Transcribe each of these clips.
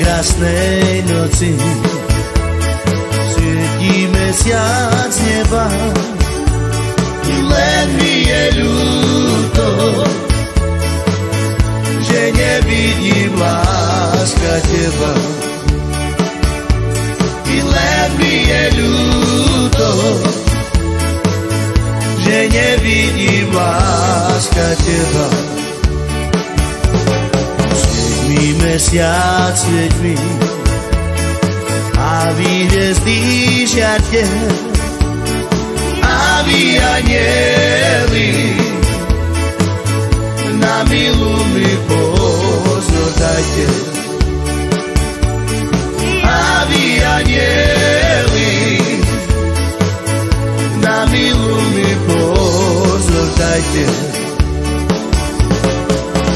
krásnej noci svietí mesiac z neba, len mi je ľúto, že nevidím, láska, teba. Len mi je ľúto, že nevidím, láska, teba. Svieť mi mesiac, svieť mi a vy hviezdy žiarte a vy anjeli na milu mi pozor dajte. A vy anjeli na milu mi pozor dajte.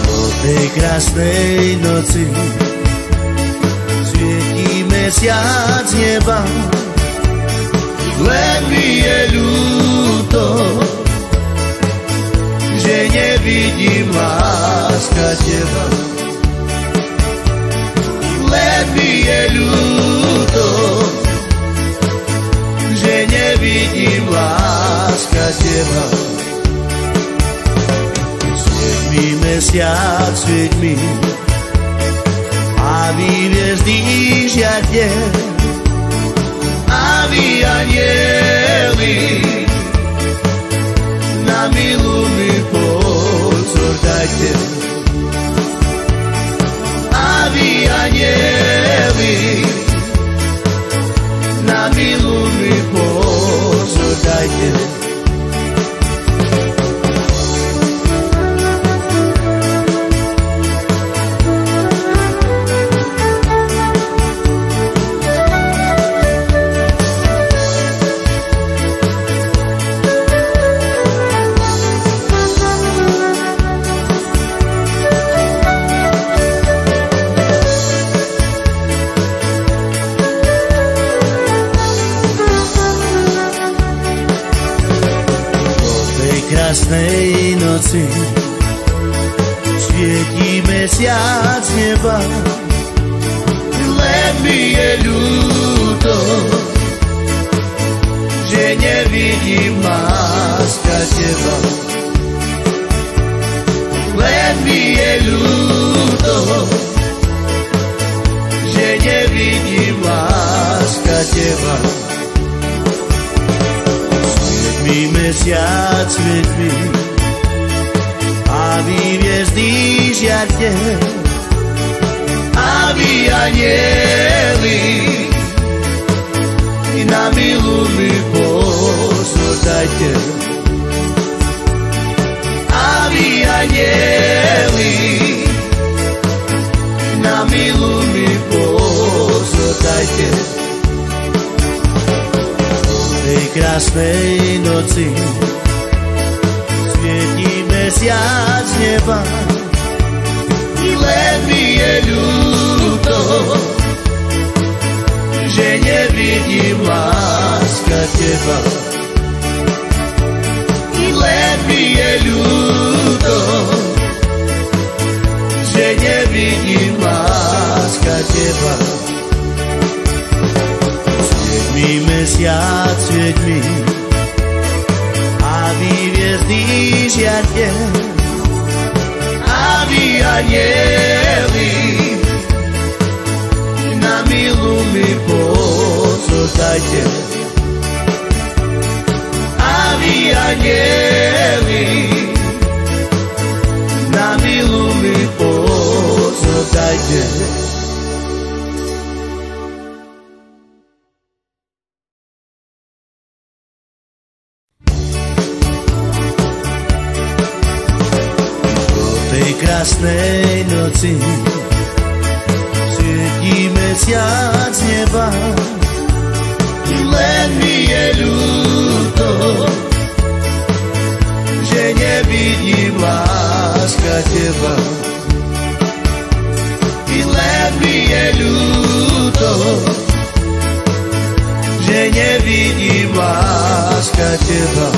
O tej krásnej noci svietí mesiac z neba, len mi je ľúto, že nevidím, láska, teba. Len mi je ľúto, že nevidím, láska, teba. Svieť mi mesiac, svieť mi a vy hviezdy žiarte a vy anjeli na milu mi pozor dajte. A vy anjeli na milu mi pozor dajte. Krásnej noci svietí mesiac z neba, len mi je ľúto, že nevidím, láska, teba. Len mi je ľúto, že nevidím, láska, teba. Mi mesiac, svieť mi a vy hviezdy žiarte a vy anjeli na milu mi pozor dajte. A vy anjeli na milu mi pozor dajte. Krásnej noci svietí mesiac z neba, len mi je ľúto, že nevidím, láska, teba. Len mi je ľúto, že nevidím, láska, teba. Mi mesiac, svieť mi a vy hviezdy žiarte a vy anjeli na milu mi pozor dajte. A vy anjeli na milu mi pozor dajte. Krásnej noci svietí mesiac z neba, len mi je ľúto, že nevidím, láska, teba. Len mi je ľúto, že nevidím, láska, teba.